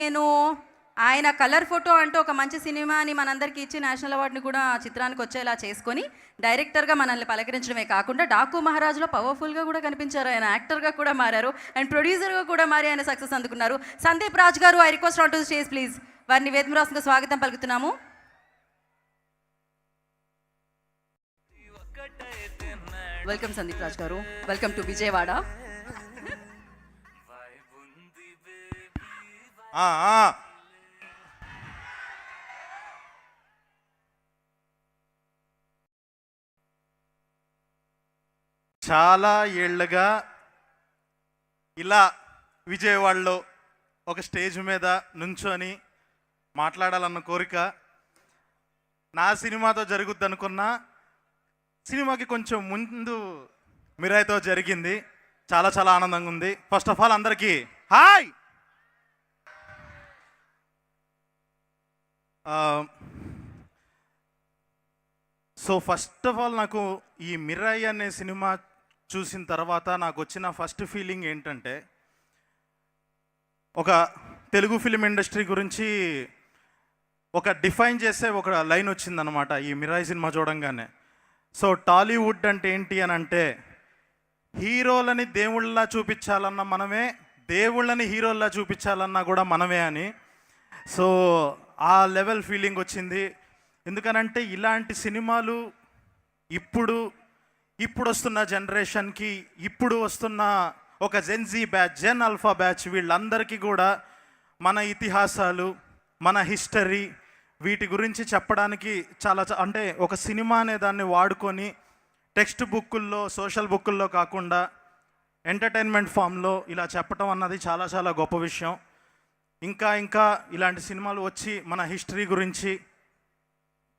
నేను ఆయన colour photo అంటూ ఒక మంచి సినిమాని మనందరికీ ఇచ్చి నేషనల్ అవార్డుని కూడా చిత్రానికి వచ్చేలా చేసుకొని డైరెక్టర్గా మనల్ని పలకరించడమే కాకుండా డాకు మహారాజులో పవర్ఫుల్గా కూడా కనిపించారు. ఆయన యాక్టర్గా కూడా మారారు అండ్ ప్రొడ్యూసర్గా కూడా మారి ఆయన సక్సెస్ అందుకున్నారు. సందీప్ రాజ్ గారు, I request on to stage please. వారిని వేదమురాసంగా స్వాగతం పలుకుతున్నాము. వెల్కమ్ సందీప్ రాజ్ గారు, వెల్కమ్ టు విజయవాడ. చాలా ఏళ్ళుగా ఇలా విజయవాడలో ఒక స్టేజ్ మీద నుంచొని మాట్లాడాలన్న కోరిక నా సినిమాతో జరుగుద్ది అనుకున్నా. సినిమాకి కొంచెం ముందు మిరాయితో జరిగింది. చాలా చాలా ఆనందంగా ఉంది. ఫస్ట్ ఆఫ్ ఆల్ అందరికీ hi. So first of all నాకు ఈ మిరాయి అనే సినిమా చూసిన తర్వాత నాకు వచ్చిన ఫస్ట్ ఫీలింగ్ ఏంటంటే, ఒక తెలుగు ఫిలిం ఇండస్ట్రీ గురించి ఒక డిఫైన్ చేసే ఒక లైన్ వచ్చిందనమాట ఈ మిరాయి సినిమా చూడంగానే. సో టాలీవుడ్ అంటే ఏంటి అని అంటే, హీరోలని దేవుళ్ళలా చూపించాలన్నా మనమే, దేవుళ్ళని హీరోల్లా చూపించాలన్నా కూడా మనమే అని. సో ఆ లెవెల్ ఫీలింగ్ వచ్చింది. ఎందుకనంటే ఇలాంటి సినిమాలు ఇప్పుడు వస్తున్న జనరేషన్కి, ఇప్పుడు వస్తున్న ఒక జెన్జీ బ్యాచ్, జెన్ ఆల్ఫా బ్యాచ్, వీళ్ళందరికీ కూడా మన ఇతిహాసాలు, మన హిస్టరీ, వీటి గురించి చెప్పడానికి చాలా అంటే ఒక సినిమా అనే దాన్ని వాడుకొని టెక్స్ట్ బుక్కుల్లో, సోషల్ బుక్కుల్లో కాకుండా ఎంటర్టైన్మెంట్ ఫామ్లో ఇలా చెప్పటం అన్నది చాలా చాలా గొప్ప విషయం. ఇంకా ఇలాంటి సినిమాలు వచ్చి మన హిస్టరీ గురించి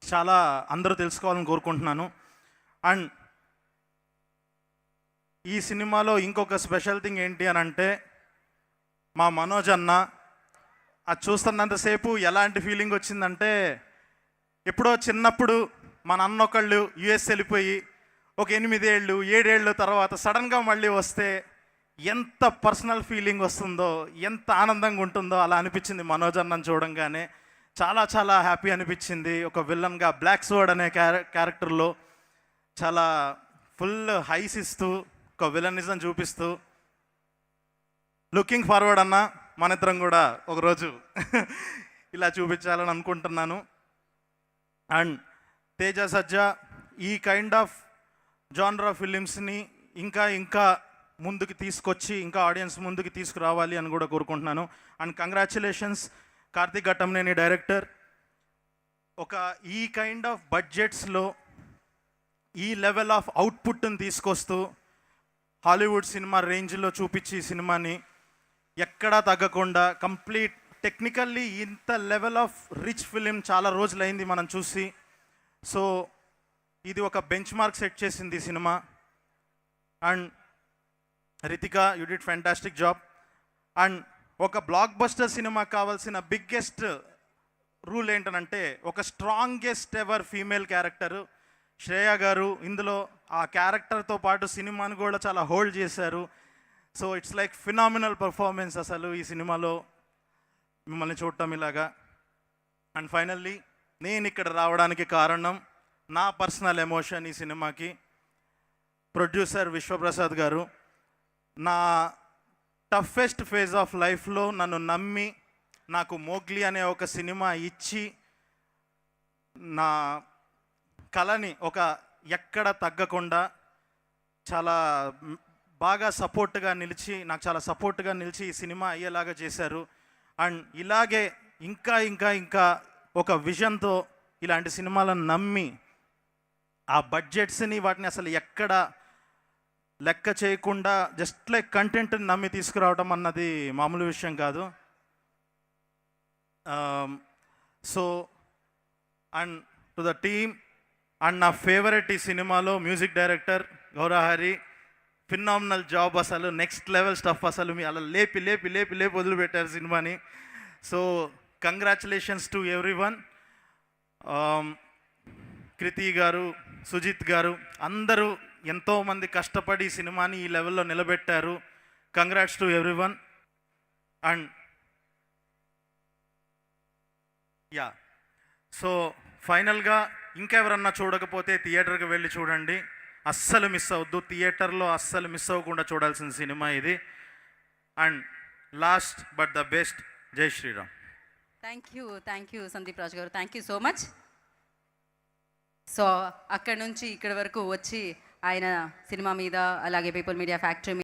చాలా అందరూ తెలుసుకోవాలని కోరుకుంటున్నాను. అండ్ ఈ సినిమాలో ఇంకొక స్పెషల్ థింగ్ ఏంటి అని అంటే, మా మనోజ్ అన్న అది చూస్తున్నంతసేపు ఎలాంటి ఫీలింగ్ వచ్చిందంటే, ఎప్పుడో చిన్నప్పుడు మన అన్న ఒకళ్ళు యుఎస్ వెళ్ళిపోయి ఒక 8 ఏళ్ళు 7 ఏళ్ళు తర్వాత సడన్గా మళ్ళీ వస్తే ఎంత పర్సనల్ ఫీలింగ్ వస్తుందో, ఎంత ఆనందంగా ఉంటుందో అలా అనిపించింది మనోజ్ అన్నని చూడంగానే. చాలా చాలా హ్యాపీ అనిపించింది. ఒక విలన్గా బ్లాక్ స్వర్డ్ అనే క్యారెక్టర్లో చాలా ఫుల్ హైస్ ఇస్తూ, ఒక విలనిజం చూపిస్తూ, లుకింగ్ ఫార్వర్డ్ అన్న మన ఇద్దరం కూడా ఒకరోజు ఇలా చూపించాలని అనుకుంటున్నాను. అండ్ తేజ సజ్జా ఈ కైండ్ ఆఫ్ జానర్ ఫిలిమ్స్ని ఇంకా ముందుకు తీసుకొచ్చి ఇంకా ఆడియన్స్ ముందుకు తీసుకురావాలి అని కూడా కోరుకుంటున్నాను. And congratulations Karthik Ghattamaneni director. ఒక ఈ కైండ్ ఆఫ్ బడ్జెట్స్లో ఈ లెవెల్ ఆఫ్ అవుట్పుట్ని తీసుకొస్తూ హాలీవుడ్ సినిమా రేంజ్లో చూపించి సినిమాని ఎక్కడా తగ్గకుండా కంప్లీట్ టెక్నికల్లీ ఇంత లెవెల్ ఆఫ్ రిచ్ ఫిలిం చాలా రోజులైంది మనం చూసి. సో ఇది ఒక బెంచ్ మార్క్ సెట్ చేసింది ఈ cinema. And Ritika, you did fantastic job. And ఒక బ్లాక్ బస్టర్ సినిమా కావాల్సిన బిగ్గెస్ట్ రూల్ ఏంటనంటే, ఒక strongest ever female character Shreya గారు ఇందులో ఆ క్యారెక్టర్తో పాటు సినిమాని కూడా చాలా హోల్డ్ చేశారు. So it's like phenomenal performance అసలు ఈ సినిమాలో మిమ్మల్ని చూడటం ఇలాగా. అండ్ ఫైనల్లీ నేను ఇక్కడ రావడానికి కారణం నా పర్సనల్ ఎమోషన్ ఈ సినిమాకి. ప్రొడ్యూసర్ విశ్వప్రసాద్ గారు నా టఫెస్ట్ ఫేజ్ ఆఫ్ లైఫ్లో నన్ను నమ్మి నాకు మోగ్లీ అనే ఒక సినిమా ఇచ్చి నా కళని ఒక ఎక్కడ తగ్గకుండా చాలా బాగా సపోర్ట్గా నిలిచి, నాకు చాలా సపోర్ట్గా నిలిచి ఈ సినిమా అయ్యేలాగా చేశారు. అండ్ ఇలాగే ఇంకా ఒక విజన్తో ఇలాంటి సినిమాలను నమ్మి ఆ బడ్జెట్స్ని వాటిని అసలు ఎక్కడ లెక్క చేయకుండా జస్ట్ లైక్ కంటెంట్ని నమ్మి తీసుకురావడం అన్నది మామూలు విషయం కాదు. So and to the team and నా ఫేవరెట్ ఈ సినిమాలో music director Gowrahari, phenomenal job, అసలు నెక్స్ట్ లెవెల్ స్టఫ్, అసలు మీ అలా లేపి లేపి లేపి లేపి వదిలిపెట్టారు సినిమాని. So congratulations to everyone. Kriti గారు, సుజిత్ గారు అందరూ ఎంతోమంది కష్టపడి సినిమాని ఈ లెవెల్లో నిలబెట్టారు. Congrats to everyone. And yeah, so ఫైనల్గా ఇంకెవరన్నా చూడకపోతే థియేటర్కి వెళ్ళి చూడండి, అస్సలు మిస్ అవ్వద్దు. థియేటర్లో అస్సలు మిస్ అవ్వకుండా చూడాల్సిన సినిమా ఇది. And last but the best, జై శ్రీరామ్. థ్యాంక్ యూ సందీప్ రాజు గారు, thank you so much. So అక్కడ నుంచి ఇక్కడి వరకు వచ్చి ఆయన సినిమా మీద, అలాగే పీపుల్ మీడియా ఫ్యాక్టరీ